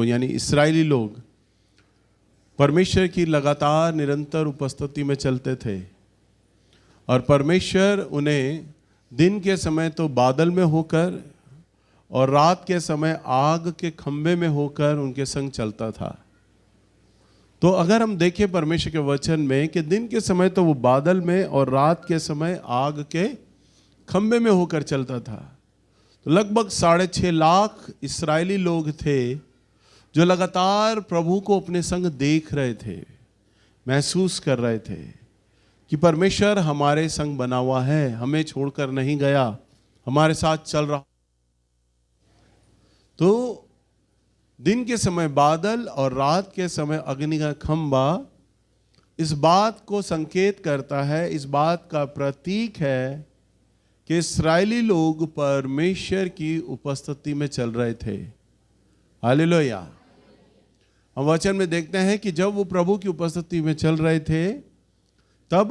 यानी इस्राएली लोग परमेश्वर की लगातार निरंतर उपस्थिति में चलते थे और परमेश्वर उन्हें दिन के समय तो बादल में होकर और रात के समय आग के खंभे में होकर उनके संग चलता था। तो अगर हम देखें परमेश्वर के वचन में कि दिन के समय तो वो बादल में और रात के समय आग के खंभे में होकर चलता था, तो लगभग 6.5 लाख इस्राएली लोग थे जो लगातार प्रभु को अपने संग देख रहे थे, महसूस कर रहे थे कि परमेश्वर हमारे संग बना हुआ है, हमें छोड़कर नहीं गया, हमारे साथ चल रहा। तो दिन के समय बादल और रात के समय अग्नि का खंभा इस बात को संकेत करता है, इस बात का प्रतीक है कि इस्राएली लोग परमेश्वर की उपस्थिति में चल रहे थे। हालेलुया। हम वचन में देखते हैं कि जब वो प्रभु की उपस्थिति में चल रहे थे तब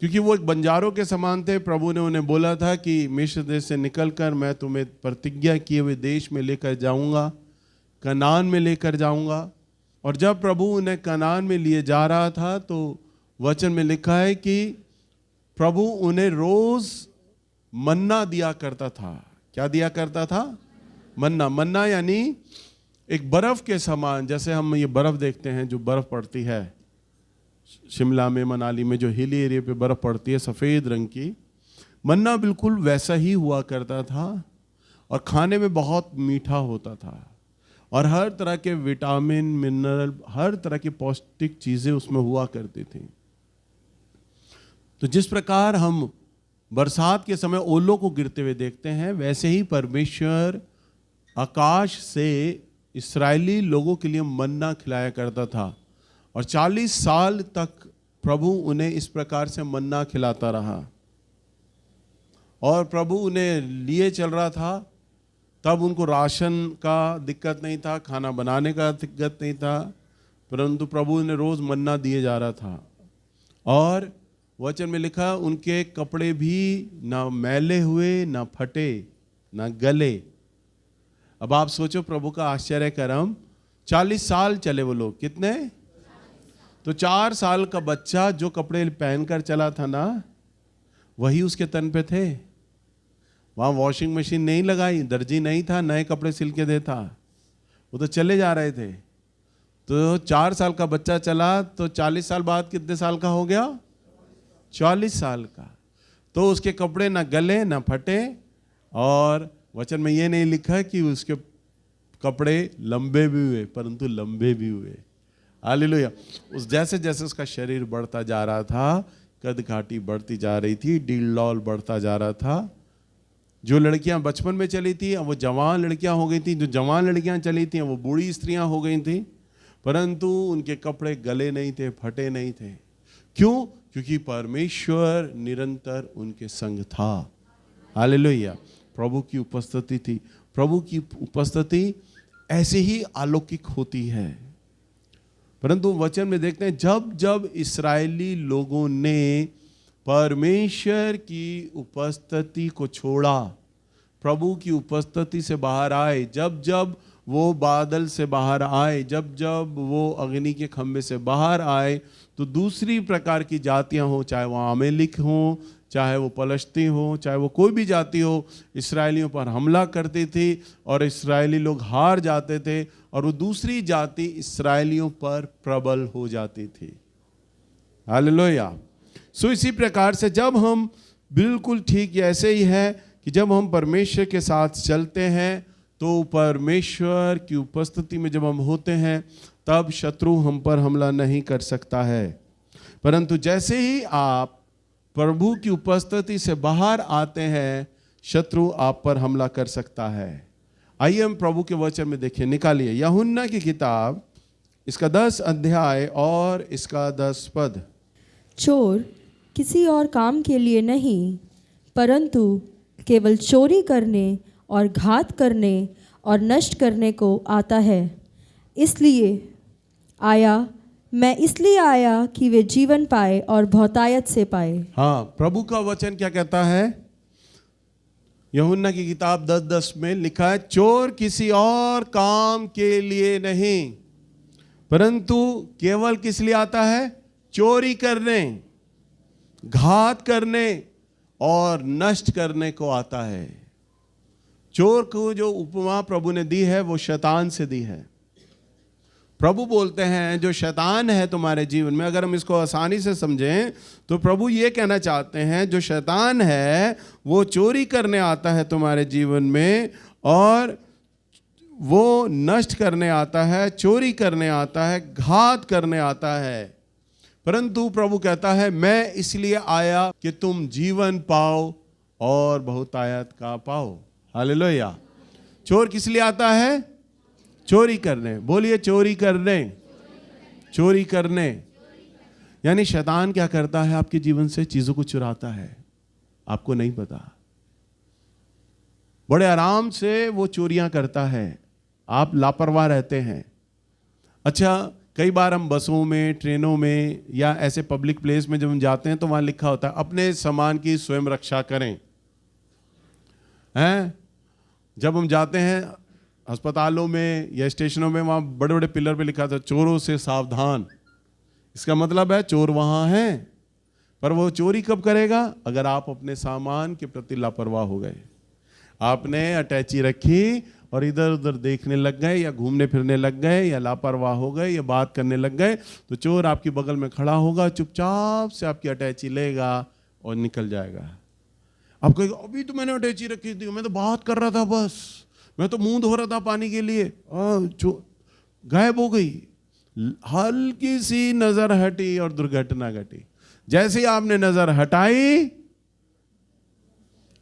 क्योंकि वो एक बंजारों के समान थे, प्रभु ने उन्हें बोला था कि मिस्र देश से निकलकर मैं तुम्हें प्रतिज्ञा किए हुए देश में लेकर जाऊंगा, कनान में लेकर जाऊंगा। और जब प्रभु उन्हें कनान में लिए जा रहा था तो वचन में लिखा है कि प्रभु उन्हें रोज मन्ना दिया करता था। क्या दिया करता था? मन्ना। मन्ना यानी एक बर्फ के समान, जैसे हम ये बर्फ देखते हैं जो बर्फ पड़ती है शिमला में, मनाली में, जो हिली एरिया पे बर्फ पड़ती है सफ़ेद रंग की, मन्ना बिल्कुल वैसा ही हुआ करता था और खाने में बहुत मीठा होता था और हर तरह के विटामिन, मिनरल, हर तरह की पौष्टिक चीज़ें उसमें हुआ करती थी। तो जिस प्रकार हम बरसात के समय ओलों को गिरते हुए देखते हैं, वैसे ही परमेश्वर आकाश से इस्राएली लोगों के लिए मन्ना खिलाया करता था और 40 साल तक प्रभु उन्हें इस प्रकार से मन्ना खिलाता रहा और प्रभु उन्हें लिए चल रहा था। तब उनको राशन का दिक्कत नहीं था, खाना बनाने का दिक्कत नहीं था, परंतु प्रभु ने रोज़ मन्ना दिए जा रहा था। और वचन में लिखा उनके कपड़े भी ना मैले हुए, ना फटे, ना गले। अब आप सोचो प्रभु का आश्चर्य कर्म, 40 साल चले वो लोग। कितने? तो 4 साल का बच्चा जो कपड़े पहनकर चला था ना, वही उसके तन पे थे। वहाँ वॉशिंग मशीन नहीं लगाई, दर्जी नहीं था नए कपड़े सिल के देता, वो तो चले जा रहे थे। तो 4 साल का बच्चा चला तो 40 साल बाद कितने साल का हो गया? 40 साल का। तो उसके कपड़े ना गले ना फटे और वचन में ये नहीं लिखा कि उसके कपड़े लंबे भी हुए, परंतु लंबे भी हुए। हालेलुया। उस जैसे जैसे उसका शरीर बढ़ता जा रहा था, कद काठी बढ़ती जा रही थी, डील बढ़ता जा रहा था। जो लड़कियां बचपन में चली थी अब वो जवान लड़कियां हो गई थी, जो जवान लड़कियां चली थी वो बूढ़ी स्त्रियां हो गई थी, परंतु उनके कपड़े गले नहीं थे, फटे नहीं थे। क्यों? क्योंकि परमेश्वर निरंतर उनके संग था। हालेलुया। प्रभु की उपस्थिति थी। प्रभु की उपस्थिति ऐसे ही अलौकिक होती है। परंतु वचन में देखते हैं जब जब इस्राएली लोगों ने परमेश्वर की उपस्थिति को छोड़ा, प्रभु की उपस्थिति से बाहर आए, जब जब वो बादल से बाहर आए, जब जब वो अग्नि के खंभे से बाहर आए, तो दूसरी प्रकार की जातियां हो, चाहे वो आमेलिक हो, चाहे वो पलश्ती हो, चाहे वो कोई भी जाति हो, इस्राएलियों पर हमला करती थी और इस्राएली लोग हार जाते थे और वो दूसरी जाति इस्राएलियों पर प्रबल हो जाती थी। हालेलुया। सो इसी प्रकार से जब हम बिल्कुल ठीक ऐसे ही है कि जब हम परमेश्वर के साथ चलते हैं तो परमेश्वर की उपस्थिति में जब हम होते हैं तब शत्रु हम पर हमला नहीं कर सकता है। परंतु जैसे ही आप प्रभु की उपस्थिति से बाहर आते हैं, शत्रु आप पर हमला कर सकता है। आइए हम प्रभु के वचन में देखें। निकालिए यूहन्ना की किताब, इसका 10 अध्याय और इसका 10 पद। चोर किसी और काम के लिए नहीं, परंतु केवल चोरी करने और घात करने और नष्ट करने को आता है। मैं इसलिए आया कि वे जीवन पाए और बहुतायत से पाए। हाँ, प्रभु का वचन क्या कहता है? यूहन्ना की किताब 10:10 में लिखा है, चोर किसी और काम के लिए नहीं परंतु केवल किस लिए आता है? चोरी करने, घात करने और नष्ट करने को आता है। चोर को जो उपमा प्रभु ने दी है वो शैतान से दी है। प्रभु बोलते हैं जो शैतान है तुम्हारे जीवन में, अगर हम इसको आसानी से समझें तो प्रभु ये कहना चाहते हैं जो शैतान है वो चोरी करने आता है तुम्हारे जीवन में, और वो नष्ट करने आता है, चोरी करने आता है, घात करने आता है। परंतु प्रभु कहता है मैं इसलिए आया कि तुम जीवन पाओ और बहुतायत का पाओ। हालेलुया। चोर किस लिए आता है? चोरी करने। बोलिए चोरी करने। चोरी करने यानी शैतान क्या करता है? आपके जीवन से चीजों को चुराता है, आपको नहीं पता। बड़े आराम से वो चोरियां करता है, आप लापरवाह रहते हैं। अच्छा, कई बार हम बसों में, ट्रेनों में या ऐसे पब्लिक प्लेस में जब हम जाते हैं तो वहां लिखा होता है अपने सामान की स्वयं रक्षा करें, हैं? जब हम जाते हैं अस्पतालों में या स्टेशनों में, वहाँ बड़े बड़े पिलर पे लिखा था चोरों से सावधान। इसका मतलब है चोर वहाँ हैं, पर वो चोरी कब करेगा? अगर आप अपने सामान के प्रति लापरवाह हो गए, आपने अटैची रखी और इधर उधर देखने लग गए या घूमने फिरने लग गए या लापरवाह हो गए या बात करने लग गए, तो चोर आपकी बगल में खड़ा होगा, चुपचाप से आपकी अटैची लेगा और निकल जाएगा। आप कहेंगे अभी तो मैंने अटैची रखी थी, मैं तो बात कर रहा था, बस मैं तो मुंह धो रहा था पानी के लिए, गायब हो गई। हल्की सी नजर हटी और दुर्घटना घटी। जैसे ही आपने नजर हटाई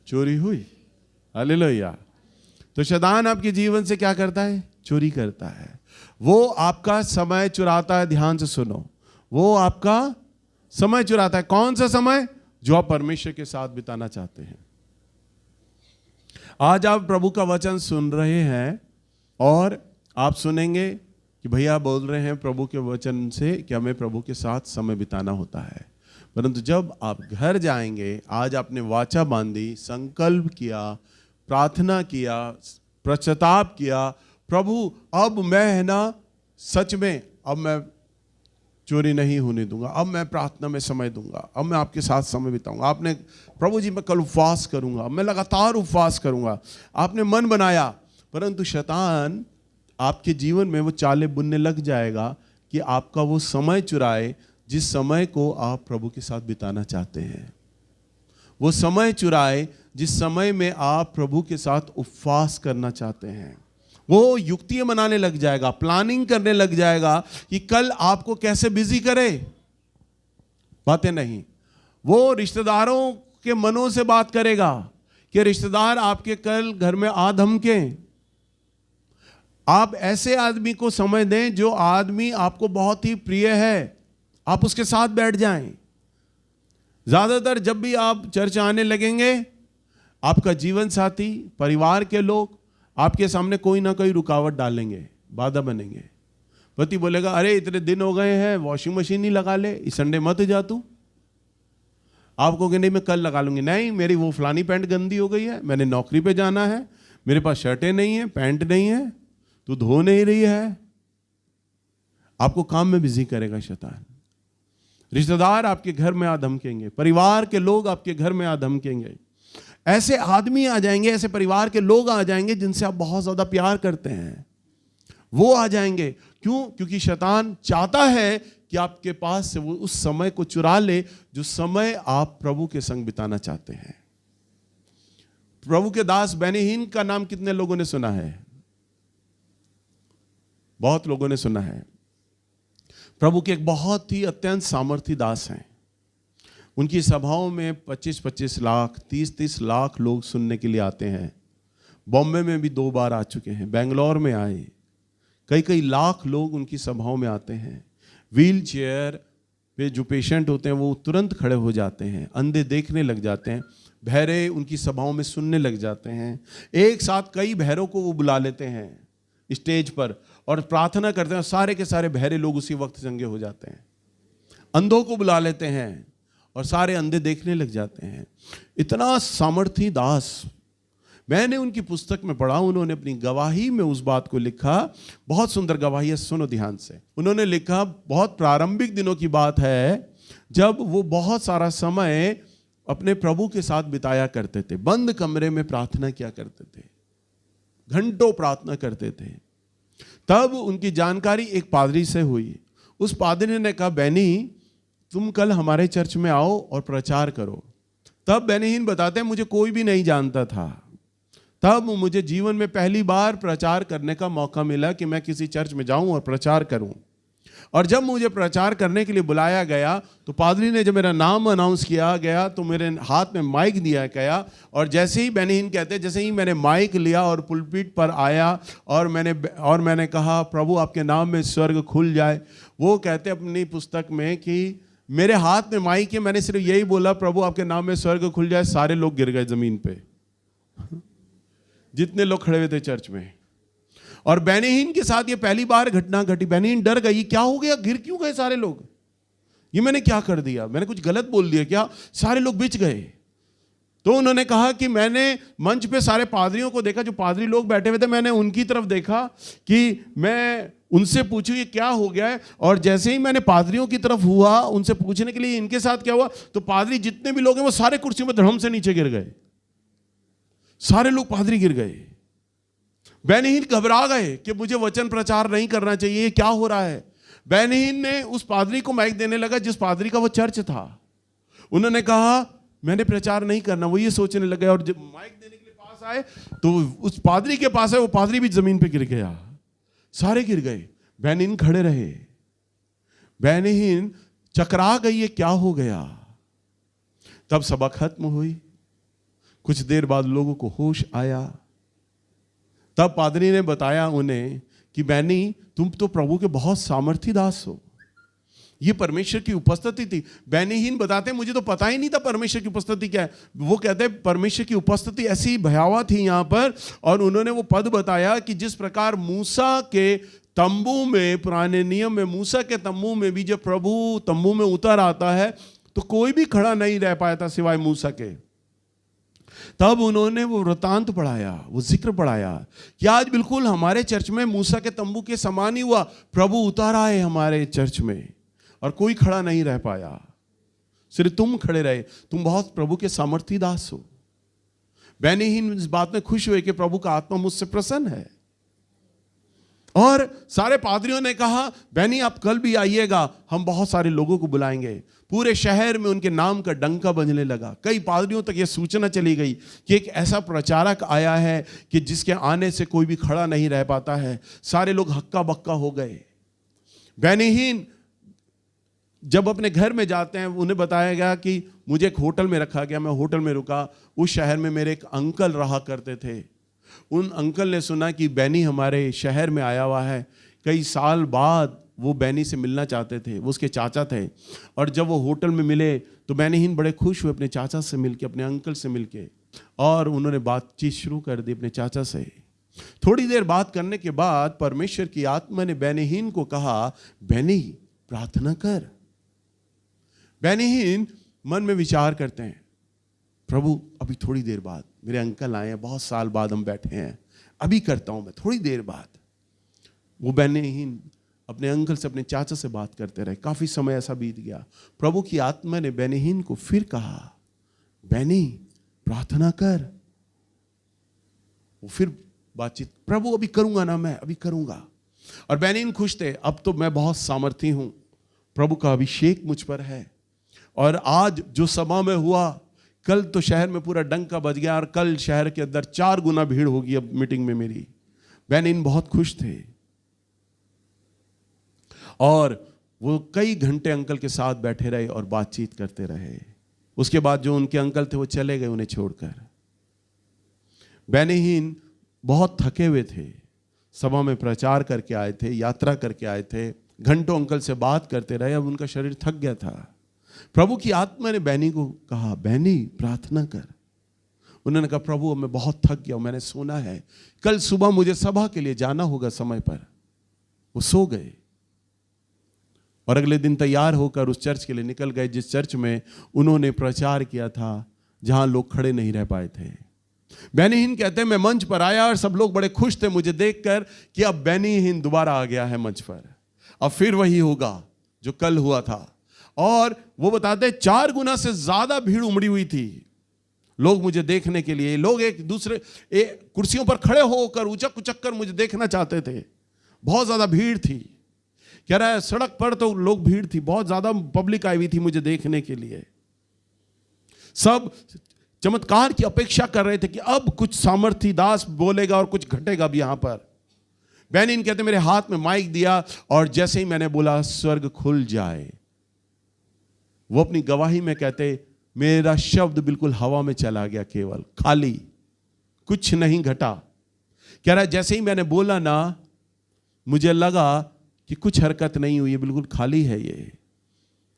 चोरी हुई। हालेलुया। तो शैतान आपके जीवन से क्या करता है? चोरी करता है। वो आपका समय चुराता है। ध्यान से सुनो, वो आपका समय चुराता है। कौन सा समय? जो आप परमेश्वर के साथ बिताना चाहते हैं। आज आप प्रभु का वचन सुन रहे हैं और आप सुनेंगे कि भैया बोल रहे हैं प्रभु के वचन से कि हमें प्रभु के साथ समय बिताना होता है। परंतु जब आप घर जाएंगे, आज आपने वाचा बांधी, संकल्प किया, प्रार्थना किया, पश्चाताप किया, प्रभु अब मैं है ना सच में अब मैं चोरी नहीं होने दूंगा, अब मैं प्रार्थना में समय दूंगा, अब मैं आपके साथ समय बिताऊंगा। आपने प्रभु जी मैं कल उपवास करूंगा, मैं लगातार उपवास करूंगा, आपने मन बनाया। परंतु शैतान आपके जीवन में वो चालें बुनने लग जाएगा कि आपका वो समय चुराए जिस समय को आप प्रभु के साथ बिताना चाहते हैं। वो समय चुराए जिस समय में आप प्रभु के साथ उपवास करना चाहते हैं। वो युक्तियां बनाने लग जाएगा, प्लानिंग करने लग जाएगा कि कल आपको कैसे बिजी करे। बातें नहीं, वो रिश्तेदारों के मनों से बात करेगा कि रिश्तेदार आपके कल घर में आ धमके। आप ऐसे आदमी को समय दें जो आदमी आपको बहुत ही प्रिय है, आप उसके साथ बैठ जाएं। ज्यादातर जब भी आप चर्च आने लगेंगे, आपका जीवन साथी, परिवार के लोग आपके सामने कोई ना कोई रुकावट डालेंगे, बाधा बनेंगे। पति बोलेगा अरे इतने दिन हो गए हैं, वॉशिंग मशीन नहीं लगा ले, इस संडे मत जा तू। आप कहोगे नहीं मैं कल लगा लूंगी, नहीं मेरी वो फलानी पैंट गंदी हो गई है, मैंने नौकरी पे जाना है, मेरे पास शर्टें नहीं है, पैंट नहीं है, तू धो नहीं रही है। आपको काम में बिजी करेगा शैतान। रिश्तेदार आपके घर में आ धमकेंगे, परिवार के लोग आपके घर में आ धमकेंगे। ऐसे आदमी आ जाएंगे, ऐसे परिवार के लोग आ जाएंगे जिनसे आप बहुत ज्यादा प्यार करते हैं, वो आ जाएंगे। क्यों? क्योंकि शैतान चाहता है कि आपके पास से वो उस समय को चुरा ले जो समय आप प्रभु के संग बिताना चाहते हैं। प्रभु के दास बेनी हिन का नाम कितने लोगों ने सुना है? बहुत लोगों ने सुना है। प्रभु के एक बहुत ही अत्यंत सामर्थी दास हैं। उनकी सभाओं में 25-25 लाख, 30-30 लाख लोग सुनने के लिए आते हैं। बॉम्बे में भी 2 बार आ चुके हैं, बेंगलोर में आए, कई लाख लोग उनकी सभाओं में आते हैं। व्हील चेयर पे जो पेशेंट होते हैं वो तुरंत खड़े हो जाते हैं, अंधे देखने लग जाते हैं, बहरे उनकी सभाओं में सुनने लग जाते हैं। एक साथ कई बहरों को वो बुला लेते हैं स्टेज पर और प्रार्थना करते हैं, सारे के सारे बहरे लोग उसी वक्त चंगे हो जाते हैं। अंधों को बुला लेते हैं और सारे अंधे देखने लग जाते हैं। इतना सामर्थी दास, मैंने उनकी पुस्तक में पढ़ा, उन्होंने अपनी गवाही में उस बात को लिखा। बहुत सुंदर गवाही है, सुनो ध्यान से। उन्होंने लिखा, बहुत प्रारंभिक दिनों की बात है जब वो बहुत सारा समय अपने प्रभु के साथ बिताया करते थे, बंद कमरे में प्रार्थना किया करते थे, घंटों प्रार्थना करते थे। तब उनकी जानकारी एक पादरी से हुई। उस पादरी ने कहा, बेनी तुम कल हमारे चर्च में आओ और प्रचार करो। तब बेनीहीन बताते हैं, मुझे कोई भी नहीं जानता था। तब मुझे जीवन में पहली बार प्रचार करने का मौका मिला कि मैं किसी चर्च में जाऊं और प्रचार करूं। और जब मुझे प्रचार करने के लिए बुलाया गया तो पादरी ने जब मेरा नाम अनाउंस किया गया तो मेरे हाथ में माइक दिया गया, और जैसे ही बेनीहीन कहते, जैसे ही मैंने माइक लिया और पुलपिट पर आया और मैंने कहा, प्रभु आपके नाम में स्वर्ग खुल जाए। वो कहते अपनी पुस्तक में कि मेरे हाथ में माइक है, मैंने सिर्फ यही बोला, प्रभु आपके नाम में स्वर्ग खुल जाए, सारे लोग गिर गए जमीन पे, जितने लोग खड़े हुए थे चर्च में। और बेनीहीन के साथ ये पहली बार घटना घटी। बेनीहीन डर गई, क्या हो गया, गिर क्यों गए सारे लोग, ये मैंने क्या कर दिया, मैंने कुछ गलत बोल दिया क्या, सारे लोग बिच गए। तो उन्होंने कहा कि मैंने मंच पे सारे पादरियों को देखा, जो पादरी लोग बैठे हुए थे, मैंने उनकी तरफ देखा कि मैं उनसे पूछूं ये क्या हो गया है। और जैसे ही मैंने पादरियों की तरफ हुआ उनसे पूछने के लिए इनके साथ क्या हुआ, तो पादरी जितने भी लोग हैं वो सारे कुर्सियों में धड़म से नीचे गिर गए, सारे लोग पादरी गिर गए। बेनीहीन घबरा गए कि मुझे वचन प्रचार नहीं करना चाहिए, ये क्या हो रहा है। बेनीहीन ने उस पादरी को माइक देने लगा जिस पादरी का वो चर्च था। उन्होंने कहा मैंने प्रचार नहीं करना, वो ये सोचने लगे। और जब माइक देने के लिए पास आए तो उस पादरी के पास है, वो पादरी भी जमीन पे गिर गया, सारे गिर गए। बेनीहीन खड़े रहे। बेनीहीन चकरा गई, ये क्या हो गया। तब सभा खत्म हुई। कुछ देर बाद लोगों को होश आया। तब पादरी ने बताया उन्हें कि बेनी तुम तो प्रभु के बहुत सामर्थी दास हो। ये परमेश्वर की उपस्थिति थी। बेनीहीन बताते मुझे तो पता ही नहीं था परमेश्वर की उपस्थिति क्या है। वो कहते परमेश्वर की उपस्थिति ऐसी भयावह थी यहाँ पर। और उन्होंने वो पद बताया कि जिस प्रकार मूसा के तंबू में, पुराने नियम में मूसा के तंबू में भी जब प्रभु तंबू में उतर आता है तो कोई भी खड़ा नहीं रह पाया था सिवाय मूसा के। तब उन्होंने वो वृतांत पढ़ाया, वो जिक्र पढ़ाया कि आज बिल्कुल हमारे चर्च में मूसा के तंबू के समान ही हुआ। प्रभु उतर आए हमारे चर्च में और कोई खड़ा नहीं रह पाया, सिर्फ तुम खड़े रहे। तुम बहुत प्रभु के सामर्थी दास हो। बेनीहीन इस बात में खुश हुए कि प्रभु का आत्मा मुझसे प्रसन्न है। और सारे पादरियों ने कहा बेनी आप कल भी आइएगा, हम बहुत सारे लोगों को बुलाएंगे। पूरे शहर में उनके नाम का डंका बजने लगा। कई पादरियों तक यह सूचना चली गई कि एक ऐसा प्रचारक आया है कि जिसके आने से कोई भी खड़ा नहीं रह पाता है। सारे लोग हक्का बक्का हो गए। बेनीहीन जब अपने घर में जाते हैं उन्हें बताया गया कि मुझे एक होटल में रखा गया, मैं होटल में रुका। उस शहर में मेरे एक अंकल रहा करते थे। उन अंकल ने सुना कि बेनी हमारे शहर में आया हुआ है। कई साल बाद वो बेनी से मिलना चाहते थे, वो उसके चाचा थे। और जब वो होटल में मिले तो बेनीहीन बड़े खुश हुए अपने चाचा से मिलके, अपने अंकल से मिलके, और उन्होंने बातचीत शुरू कर दी अपने चाचा से। थोड़ी देर बात करने के बाद परमेश्वर की आत्मा ने बेनीहीन को कहा बेनी प्रार्थना कर। बेनीहीन मन में विचार करते हैं, प्रभु अभी थोड़ी देर बाद मेरे अंकल आए हैं, बहुत साल बाद हम बैठे हैं, अभी करता हूं मैं थोड़ी देर बाद। वो बेनीहीन अपने अंकल से, अपने चाचा से बात करते रहे। काफी समय ऐसा बीत गया। प्रभु की आत्मा ने बेनीहीन को फिर कहा बेनी प्रार्थना कर। वो फिर बातचीत, प्रभु अभी करूंगा ना, मैं अभी करूंगा। और बेनीहीन खुश थे, अब तो मैं बहुत सामर्थी हूं, प्रभु का अभिषेक मुझ पर है। और आज जो सभा में हुआ, कल तो शहर में पूरा डंका बज गया और कल शहर के अंदर 4 गुना भीड़ होगी अब मीटिंग में मेरी। बेनीहीन बहुत खुश थे और वो कई घंटे अंकल के साथ बैठे रहे और बातचीत करते रहे। उसके बाद जो उनके अंकल थे वो चले गए उन्हें छोड़कर। बेनीहीन बहुत थके हुए थे, सभा में प्रचार करके आए थे, यात्रा करके आए थे, घंटों अंकल से बात करते रहे, अब उनका शरीर थक गया था। प्रभु की आत्मा ने बेनी को कहा बेनी प्रार्थना कर। उन्होंने कहा प्रभु मैं बहुत थक गया हूं, मैंने सुना है कल सुबह मुझे सभा के लिए जाना होगा समय पर। वो सो गए और अगले दिन तैयार होकर उस चर्च के लिए निकल गए जिस चर्च में उन्होंने प्रचार किया था, जहां लोग खड़े नहीं रह पाए थे। बेनी हिन कहते हैं मैं मंच पर आया और सब लोग बड़े खुश थे मुझे देखकर कि अब बेनी हिन दोबारा आ गया है मंच पर, अब फिर वही होगा जो कल हुआ था। और वो बताते 4 गुना से ज्यादा भीड़ उमड़ी हुई थी लोग मुझे देखने के लिए। लोग एक दूसरे कुर्सियों पर खड़े होकर उचक उचक कर मुझे देखना चाहते थे, बहुत ज्यादा भीड़ थी। कह रहा है सड़क पर तो लोग भीड़ थी, बहुत ज्यादा पब्लिक आई हुई थी मुझे देखने के लिए। सब चमत्कार की अपेक्षा कर रहे थे कि अब कुछ सामर्थी दास बोलेगा और कुछ घटेगा भी यहां पर। बेनिन कहते मेरे हाथ में माइक दिया और जैसे ही मैंने बोला स्वर्ग खुल जाए, वो अपनी गवाही में कहते मेरा शब्द बिल्कुल हवा में चला गया, केवल खाली, कुछ नहीं घटा। कह रहा है जैसे ही मैंने बोला ना, मुझे लगा कि कुछ हरकत नहीं हुई, बिल्कुल खाली है ये।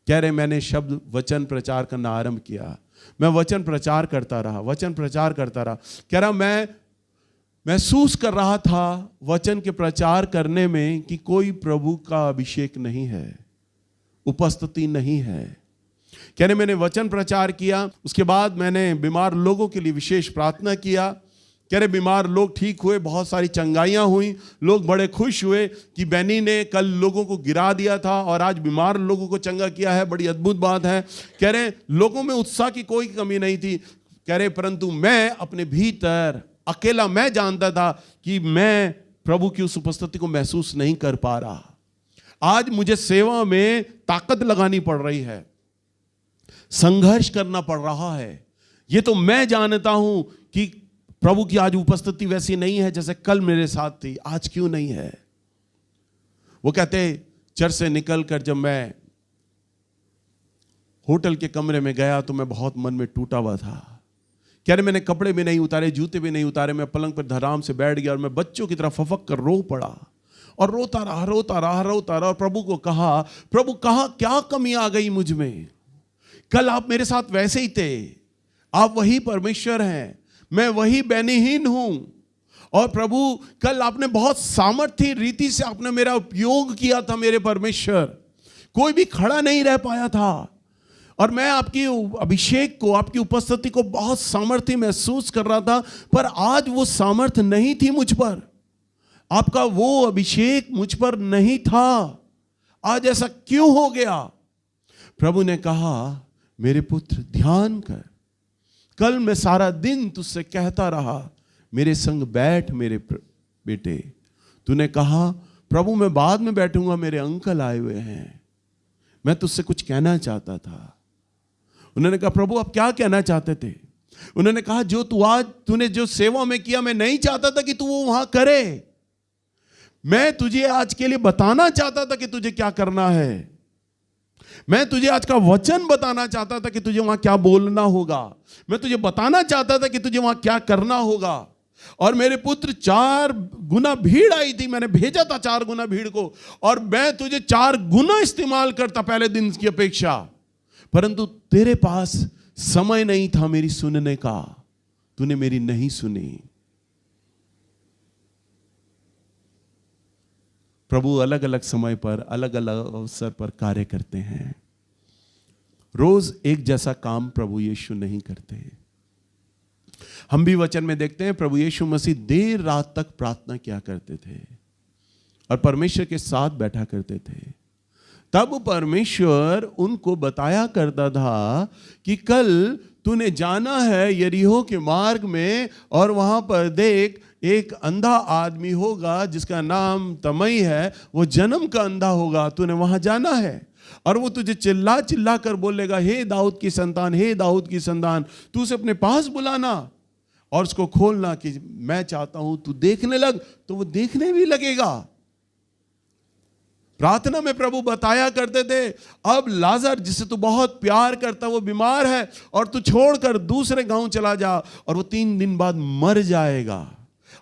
कह रहे मैंने शब्द वचन प्रचार करना आरंभ किया, मैं वचन प्रचार करता रहा, वचन प्रचार करता रहा। कह रहा मैं महसूस कर रहा था वचन के प्रचार करने में कि कोई प्रभु का अभिषेक नहीं है, उपस्थिति नहीं है। कह रहे मैंने वचन प्रचार किया, उसके बाद मैंने बीमार लोगों के लिए विशेष प्रार्थना किया। कह रहे बीमार लोग ठीक हुए, बहुत सारी चंगाइयाँ हुई, लोग बड़े खुश हुए कि बेनी ने कल लोगों को गिरा दिया था और आज बीमार लोगों को चंगा किया है, बड़ी अद्भुत बात है। कह रहे लोगों में उत्साह की कोई कमी नहीं थी। कह रहे परंतु मैं अपने भीतर अकेला मैं जानता था कि मैं प्रभु की उस उपस्थिति को महसूस नहीं कर पा रहा। आज मुझे सेवा में ताकत लगानी पड़ रही है, संघर्ष करना पड़ रहा है। ये तो मैं जानता हूं कि प्रभु की आज उपस्थिति वैसी नहीं है जैसे कल मेरे साथ थी, आज क्यों नहीं है। वो कहते चर्च से निकलकर जब मैं होटल के कमरे में गया तो मैं बहुत मन में टूटा हुआ था। कह रहे मैंने कपड़े भी नहीं उतारे, जूते भी नहीं उतारे, मैं पलंग पर धराम से बैठ गया और मैं बच्चों की तरह फफक कर रो पड़ा और रोता रहा और प्रभु को कहा प्रभु कहाँ क्या कमी आ गई मुझ में। कल आप मेरे साथ वैसे ही थे, आप वही परमेश्वर हैं, मैं वही बेनीहीन हूं। और प्रभु कल आपने बहुत सामर्थ्य रीति से आपने मेरा उपयोग किया था मेरे परमेश्वर, कोई भी खड़ा नहीं रह पाया था और मैं आपकी अभिषेक को, आपकी उपस्थिति को बहुत सामर्थ्य महसूस कर रहा था, पर आज वो सामर्थ्य नहीं थी मुझ पर, आपका वो अभिषेक मुझ पर नहीं था। आज ऐसा क्यों हो गया। प्रभु ने कहा मेरे पुत्र ध्यान कर, कल मैं सारा दिन तुझसे कहता रहा मेरे संग बैठ मेरे बेटे, तूने कहा प्रभु मैं बाद में बैठूंगा, मेरे अंकल आए हुए हैं, मैं तुझसे कुछ कहना चाहता था। उन्होंने कहा प्रभु आप क्या कहना चाहते थे। उन्होंने कहा जो तू आज तूने जो सेवा में किया, मैं नहीं चाहता था कि तू वो वहां करे, मैं तुझे आज के लिए बताना चाहता था कि तुझे क्या करना है, मैं तुझे आज का वचन बताना चाहता था कि तुझे वहां क्या बोलना होगा, मैं तुझे बताना चाहता था कि तुझे वहां क्या करना होगा। और मेरे पुत्र 4 गुना भीड़ आई थी, मैंने भेजा था 4 गुना भीड़ को, और मैं तुझे 4 गुना इस्तेमाल करता पहले दिन की अपेक्षा, परंतु तेरे पास समय नहीं था मेरी सुनने का, तूने मेरी नहीं सुनी। प्रभु अलग अलग समय पर अलग अलग अवसर पर कार्य करते हैं। रोज एक जैसा काम प्रभु यीशु नहीं करते। हम भी वचन में देखते हैं प्रभु यीशु मसीह देर रात तक प्रार्थना किया करते थे और परमेश्वर के साथ बैठा करते थे। तब परमेश्वर उनको बताया करता था कि कल तूने जाना है यरीहो के मार्ग में और वहां पर देख एक अंधा आदमी होगा जिसका नाम तमई है, वो जन्म का अंधा होगा, तूने वहां जाना है और वो तुझे चिल्ला चिल्ला कर बोलेगा हे दाऊद की संतान, हे दाऊद की संतान, तू उसे अपने पास बुलाना और उसको खोलना कि मैं चाहता हूं तू देखने लग, तो वो देखने भी लगेगा। प्रार्थना में प्रभु बताया करते थे अब लाजर जिसे तू बहुत प्यार करता वो बीमार है और तू छोड़कर दूसरे गांव चला जा और वो 3 दिन बाद मर जाएगा,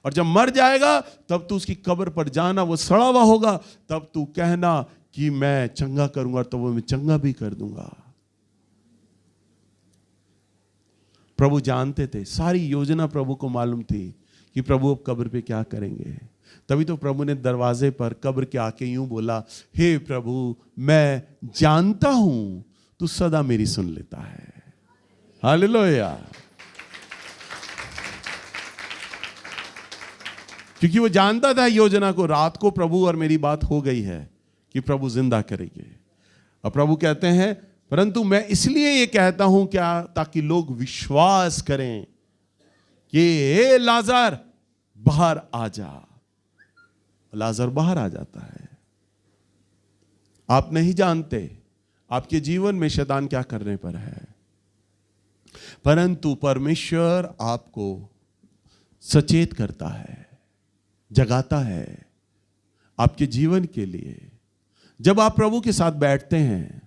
और जब मर जाएगा तब तू उसकी कब्र पर जाना, वो सड़ा हुआ होगा, तब तू कहना कि मैं चंगा करूंगा, तो वो मैं चंगा भी कर दूंगा। प्रभु जानते थे, सारी योजना प्रभु को मालूम थी कि प्रभु अब कब्र पे क्या करेंगे। तभी तो प्रभु ने दरवाजे पर कब्र के आके यूं बोला, हे प्रभु मैं जानता हूं तू सदा मेरी सुन लेता है। हालेलुया। क्योंकि वो जानता था योजना को। रात को प्रभु और मेरी बात हो गई है कि प्रभु जिंदा करेंगे। और प्रभु कहते हैं परंतु मैं इसलिए ये कहता हूं क्या, ताकि लोग विश्वास करें कि हे लाजर बाहर आ जा। लाजर बाहर आ जाता है। आप नहीं जानते आपके जीवन में शैतान क्या करने पर है, परंतु परमेश्वर आपको सचेत करता है, जगाता है आपके जीवन के लिए। जब आप प्रभु के साथ बैठते हैं,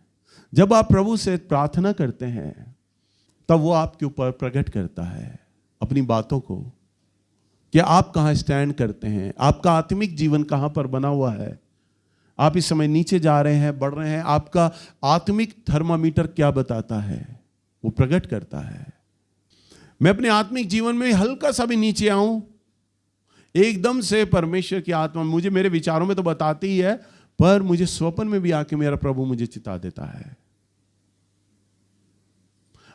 जब आप प्रभु से प्रार्थना करते हैं, तब वो आपके ऊपर प्रकट करता है अपनी बातों को कि आप कहां स्टैंड करते हैं, आपका आत्मिक जीवन कहां पर बना हुआ है। आप इस समय नीचे जा रहे हैं, बढ़ रहे हैं, आपका आत्मिक थर्मामीटर क्या बताता है, वो प्रकट करता है। मैं अपने आत्मिक जीवन में हल्का सा भी नीचे आऊं, एकदम से परमेश्वर की आत्मा मुझे मेरे विचारों में तो बताती ही है, पर मुझे स्वप्न में भी आके मेरा प्रभु मुझे चिता देता है।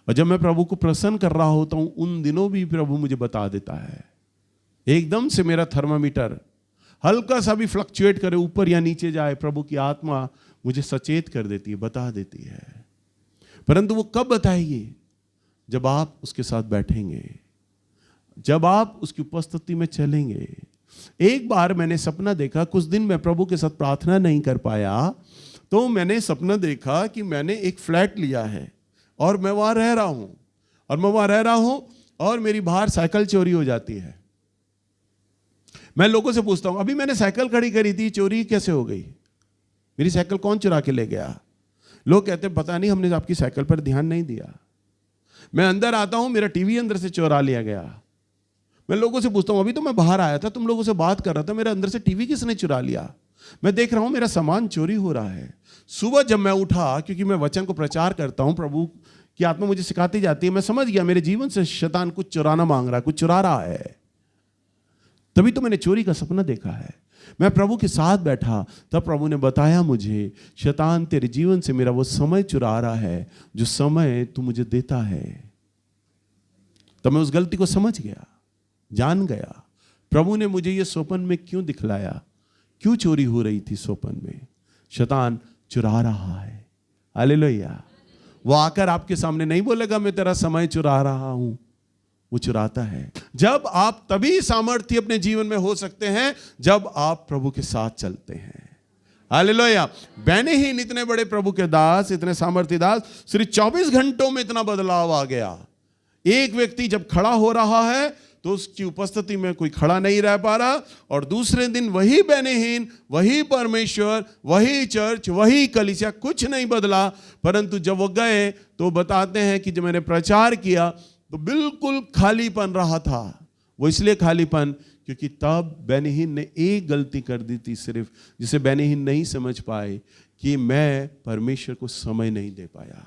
और जब मैं प्रभु को प्रसन्न कर रहा होता हूं, उन दिनों भी प्रभु मुझे बता देता है। एकदम से मेरा थर्मामीटर हल्का सा भी फ्लक्चुएट करे, ऊपर या नीचे जाए, प्रभु की आत्मा मुझे सचेत कर देती है, बता देती है। परंतु वो कब बताएगी? जब आप उसके साथ बैठेंगे, जब आप उसकी उपस्थिति में चलेंगे। एक बार मैंने सपना देखा, कुछ दिन मैं प्रभु के साथ प्रार्थना नहीं कर पाया, तो मैंने सपना देखा कि मैंने एक फ्लैट लिया है और मैं वहां रह रहा हूं और मेरी बाहर साइकिल चोरी हो जाती है। मैं लोगों से पूछता हूं, अभी मैंने साइकिल खड़ी करी थी, चोरी कैसे हो गई? मेरी साइकिल कौन चुरा के ले गया? लोग कहते हैं पता नहीं, हमने आपकी साइकिल पर ध्यान नहीं दिया। मैं अंदर आता हूं, मेरा टीवी अंदर से चुरा लिया गया। मैं लोगों से पूछता हूं, अभी तो मैं बाहर आया था, तुम लोगों से बात कर रहा था, मेरे अंदर से टीवी किसने चुरा लिया? मैं देख रहा हूं मेरा सामान चोरी हो रहा है। सुबह जब मैं उठा, क्योंकि मैं वचन को प्रचार करता हूं, प्रभु की आत्मा मुझे सिखाती जाती है, मैं समझ गया मेरे जीवन से शैतान कुछ चुराना मांग रहा है, कुछ चुरा रहा है। तभी तो मैंने चोरी का सपना देखा है। मैं प्रभु के साथ बैठा, तब प्रभु ने बताया मुझे, शैतान तेरे जीवन से मेरा वो समय चुरा रहा है जो समय तू मुझे देता है। तब मैं उस गलती को समझ गया, जान गया। प्रभु ने मुझे ये स्वप्न में क्यों दिखलाया, क्यों चोरी हो रही थी स्वप्न में। शैतान चुरा रहा है। हालेलुया। वो आकर आपके सामने नहीं बोलेगा मैं तेरा समय चुरा रहा हूं, वो चुराता है। जब आप तभी सामर्थ्य अपने जीवन में हो सकते हैं जब आप प्रभु के साथ चलते हैं। हालेलुया। बेनीहीन इतने बड़े प्रभु के दास, इतने सामर्थ्य दास, सिर्फ 24 घंटों में इतना बदलाव आ गया। एक व्यक्ति जब खड़ा हो रहा है तो उसकी उपस्थिति में कोई खड़ा नहीं रह पा रहा, और दूसरे दिन वही बेनीहीन, वही परमेश्वर, वही चर्च, वही कलीसिया, कुछ नहीं बदला। परंतु जब वो गए तो बताते हैं कि जब मैंने प्रचार किया तो बिल्कुल खालीपन रहा था। वो इसलिए खालीपन क्योंकि तब बेनीहीन ने एक गलती कर दी थी सिर्फ, जिसे बेनीहीन नहीं समझ पाए कि मैं परमेश्वर को समय नहीं दे पाया,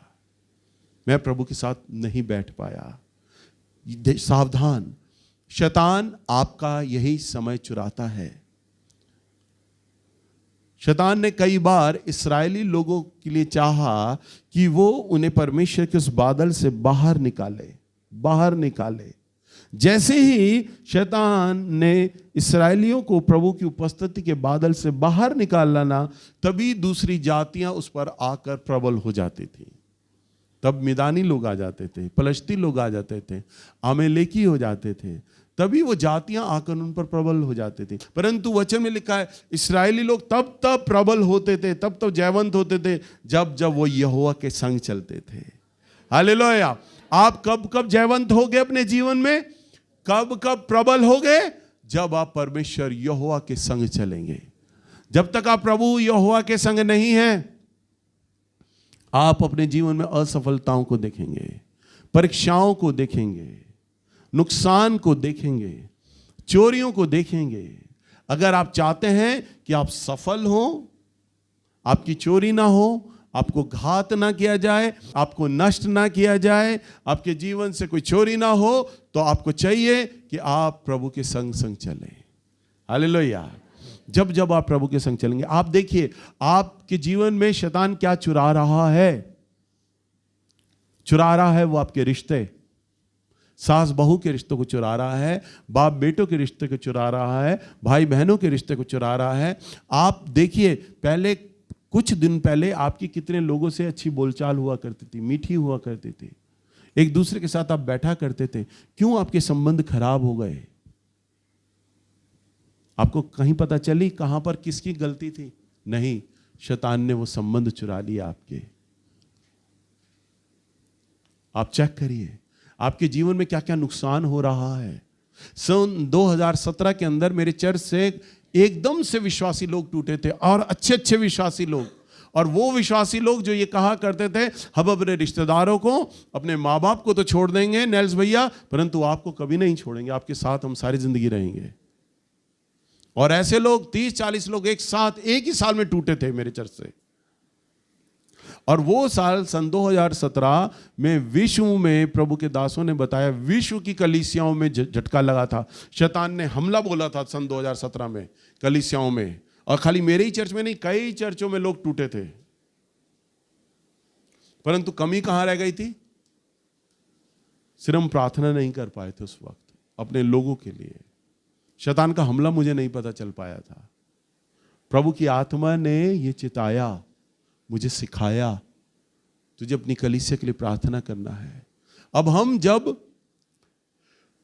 मैं प्रभु के साथ नहीं बैठ पाया। सावधान, शैतान आपका यही समय चुराता है। शैतान ने कई बार इस्राएली लोगों के लिए चाहा कि वो उन्हें परमेश्वर के उस बादल से बाहर निकाले। जैसे ही शैतान ने इस्राएलियों को प्रभु की उपस्थिति के बादल से बाहर निकाल लाना, तभी दूसरी जातियां उस पर आकर प्रबल हो जाती थी। तब मिदानी लोग आ जाते थे, पलश्ती लोग आ जाते थे, आमेलेकी हो जाते थे, तभी वो जातियां आकर उन पर प्रबल हो जाते थे। परंतु वचन में लिखा है इस्राएली लोग तब प्रबल होते थे, तब जयवंत होते थे जब वो यहोवा के संग चलते थे। हालेलुया। आप कब जयवंत हो गए अपने जीवन में, कब प्रबल हो गए? जब आप परमेश्वर यहोवा के संग चलेंगे। जब तक आप प्रभु यहोवा के संग नहीं हैं, आप अपने जीवन में असफलताओं को देखेंगे, परीक्षाओं को देखेंगे, नुकसान को देखेंगे, चोरियों को देखेंगे। अगर आप चाहते हैं कि आप सफल हो, आपकी चोरी ना हो, आपको घात ना किया जाए, आपको नष्ट ना किया जाए, आपके जीवन से कोई चोरी ना हो, तो आपको चाहिए कि आप प्रभु के संग चलें। हालेलुया। जब आप प्रभु के संग चलेंगे, आप देखिए आपके जीवन में शैतान क्या चुरा रहा है। चुरा रहा है वो आपके रिश्ते, सास बहू के रिश्तों को चुरा रहा है, बाप बेटों के रिश्ते को चुरा रहा है, भाई बहनों के रिश्ते को चुरा रहा है। आप देखिए, पहले कुछ दिन पहले आपकी कितने लोगों से अच्छी बोलचाल हुआ करती थी, मीठी हुआ करती थी, एक दूसरे के साथ आप बैठा करते थे। क्यों आपके संबंध खराब हो गए? आपको कहीं पता चली कहां पर किसकी गलती थी? नहीं, शैतान ने वो संबंध चुरा लिया आपके। आप चेक करिए आपके जीवन में क्या क्या नुकसान हो रहा है। सन 2017 के अंदर मेरे चर्च से एकदम से विश्वासी लोग टूटे थे, और अच्छे अच्छे विश्वासी लोग, और वो विश्वासी लोग जो ये कहा करते थे हम अपने रिश्तेदारों को, अपने माँ बाप को तो छोड़ देंगे नेल्स भैया, परंतु आपको कभी नहीं छोड़ेंगे, आपके साथ हम सारी जिंदगी रहेंगे। और ऐसे लोग 30-40 लोग एक साथ एक ही साल में टूटे थे मेरे चर्च से। और वो साल सन 2017 में विश्व में प्रभु के दासों ने बताया, विश्व की कलीसियाओं में झटका लगा था। शैतान ने हमला बोला था सन 2017 में कलीसियाओं में, और खाली मेरे ही चर्च में नहीं, कई चर्चों में लोग टूटे थे। परंतु कमी कहां रह गई थी? सिर्फ हम प्रार्थना नहीं कर पाए थे उस वक्त अपने लोगों के लिए। शैतान का हमला मुझे नहीं पता चल पाया था। प्रभु की आत्मा ने यह चिताया, मुझे सिखाया, तुझे अपनी कलीसिया के लिए प्रार्थना करना है। अब हम जब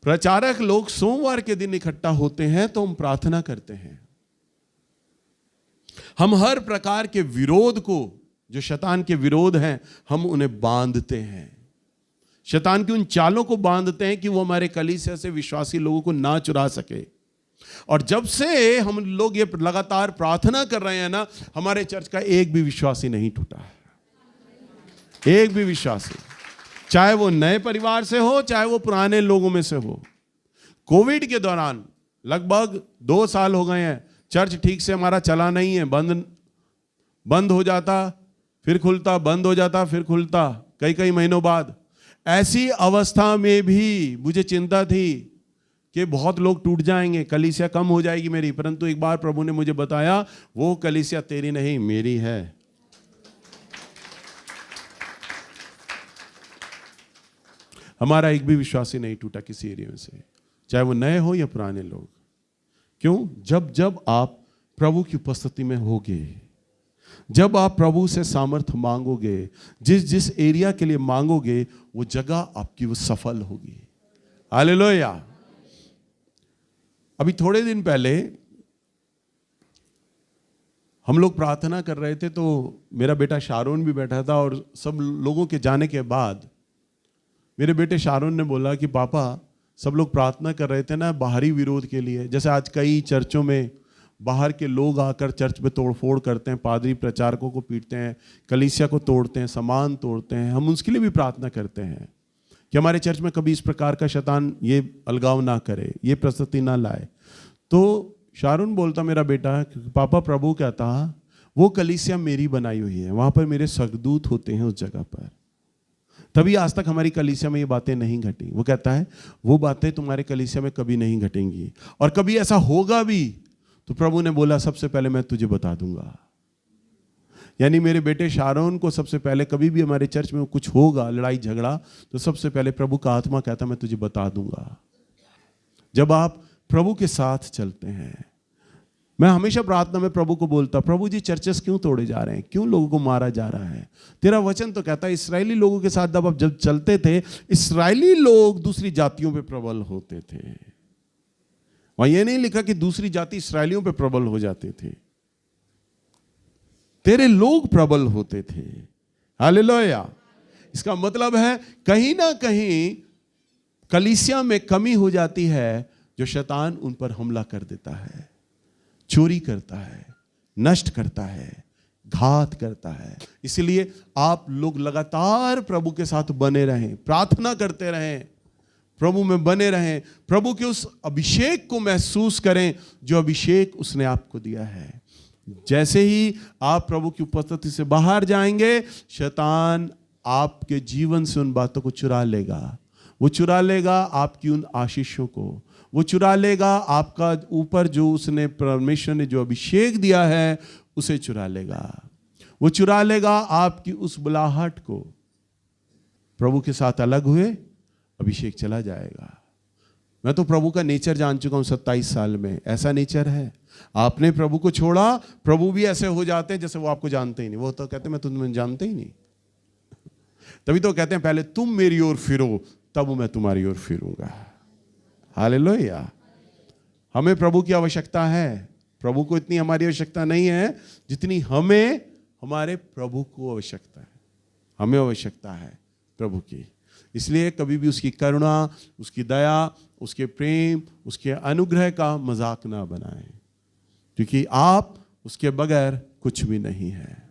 प्रचारक लोग सोमवार के दिन इकट्ठा होते हैं तो हम प्रार्थना करते हैं। हम हर प्रकार के विरोध को, जो शैतान के विरोध हैं, हम उन्हें बांधते हैं। शैतान की उन चालों को बांधते हैं कि वो हमारे कलीसिया से विश्वासी लोगों को ना चुरा सके। और जब से हम लोग ये लगातार प्रार्थना कर रहे हैं ना, हमारे चर्च का एक भी विश्वासी नहीं टूटा है। एक भी विश्वासी, चाहे वो नए परिवार से हो, चाहे वो पुराने लोगों में से हो। कोविड के दौरान लगभग 2 साल हो गए हैं, चर्च ठीक से हमारा चला नहीं है। बंद हो जाता, फिर खुलता, बंद हो जाता, फिर खुलता, कई महीनों बाद। ऐसी अवस्था में भी मुझे चिंता थी कि बहुत लोग टूट जाएंगे, कलीसिया कम हो जाएगी मेरी। परंतु एक बार प्रभु ने मुझे बताया, वो कलीसिया तेरी नहीं, मेरी है। हमारा एक भी विश्वासी नहीं टूटा किसी एरिया में से, चाहे वो नए हो या पुराने लोग। क्यों? जब आप प्रभु की उपस्थिति में होगे, जब आप प्रभु से सामर्थ्य मांगोगे, जिस एरिया के लिए मांगोगे, वो जगह आपकी वो सफल होगी। हालेलुया। अभी थोड़े दिन पहले हम लोग प्रार्थना कर रहे थे, तो मेरा बेटा शारोन भी बैठा था, और सब लोगों के जाने के बाद मेरे बेटे शारोन ने बोला कि पापा, सब लोग प्रार्थना कर रहे थे ना बाहरी विरोध के लिए, जैसे आज कई चर्चों में बाहर के लोग आकर चर्च में तोड़फोड़ करते हैं, पादरी प्रचारकों को पीटते हैं, कलीसिया को तोड़ते हैं, सामान तोड़ते हैं। हम उसके लिए भी प्रार्थना करते हैं कि हमारे चर्च में कभी इस प्रकार का शैतान ये अलगाव ना करे, ये परिस्थिति ना लाए। तो शारून बोलता मेरा बेटा, पापा प्रभु कहता वो कलीसिया मेरी बनाई हुई है, वहां पर मेरे स्वर्गदूत होते हैं उस जगह पर। तभी आज तक हमारी कलीसिया में ये बातें नहीं घटी। वो कहता है वो बातें तुम्हारे कलीसिया में कभी नहीं घटेंगी, और कभी ऐसा होगा भी तो प्रभु ने बोला सबसे पहले मैं तुझे बता दूंगा। यानी मेरे बेटे शारोन को सबसे पहले कभी भी हमारे चर्च में कुछ होगा, लड़ाई झगड़ा, तो सबसे पहले प्रभु का आत्मा कहता मैं तुझे बता दूंगा। जब आप प्रभु के साथ चलते हैं, मैं हमेशा प्रार्थना में प्रभु को बोलता, प्रभु जी चर्चेस क्यों तोड़े जा रहे हैं, क्यों लोगों को मारा जा रहा है? तेरा वचन तो कहता है इस्राएली लोगों के साथ जब आप जब चलते थे, इस्राएली लोग दूसरी जातियों पे प्रबल होते थे। वहां ये नहीं लिखा कि दूसरी जाति इस्राएलियों पे प्रबल हो जाते थे, तेरे लोग प्रबल होते थे। हालेलुया। इसका मतलब है कहीं ना कहीं कलीसिया में कमी हो जाती है, जो शैतान उन पर हमला कर देता है, चोरी करता है, नष्ट करता है, घात करता है। इसलिए आप लोग लगातार प्रभु के साथ बने रहें, प्रार्थना करते रहें, प्रभु में बने रहें, प्रभु के उस अभिषेक को महसूस करें जो अभिषेक उसने आपको दिया है। जैसे ही आप प्रभु की उपस्थिति से बाहर जाएंगे, शैतान आपके जीवन से उन बातों को चुरा लेगा। वो चुरा लेगा आपकी उन आशीषों को, वो चुरा लेगा आपका ऊपर जो उसने परमेश्वर ने जो अभिषेक दिया है उसे चुरा लेगा। वो चुरा लेगा आपकी उस बुलाहट को। प्रभु के साथ अलग हुए, अभिषेक चला जाएगा। मैं तो प्रभु का नेचर जान चुका हूं 27 साल में। ऐसा नेचर है, आपने प्रभु को छोड़ा, प्रभु भी ऐसे हो जाते हैं जैसे वो आपको जानते ही नहीं। वो तो कहते हैं मैं तुम्हें जानते ही नहीं। तभी तो कहते हैं पहले तुम मेरी ओर फिरो, तब मैं तुम्हारी ओर फिरूंगा। हालेलुया। हमें प्रभु की आवश्यकता है। प्रभु को इतनी हमारी आवश्यकता नहीं है जितनी हमें हमारे प्रभु को आवश्यकता है। हमें आवश्यकता है प्रभु की। इसलिए कभी भी उसकी करुणा, उसकी दया, उसके प्रेम, उसके अनुग्रह का मजाक ना बनाएं, क्योंकि आप उसके बगैर कुछ भी नहीं है।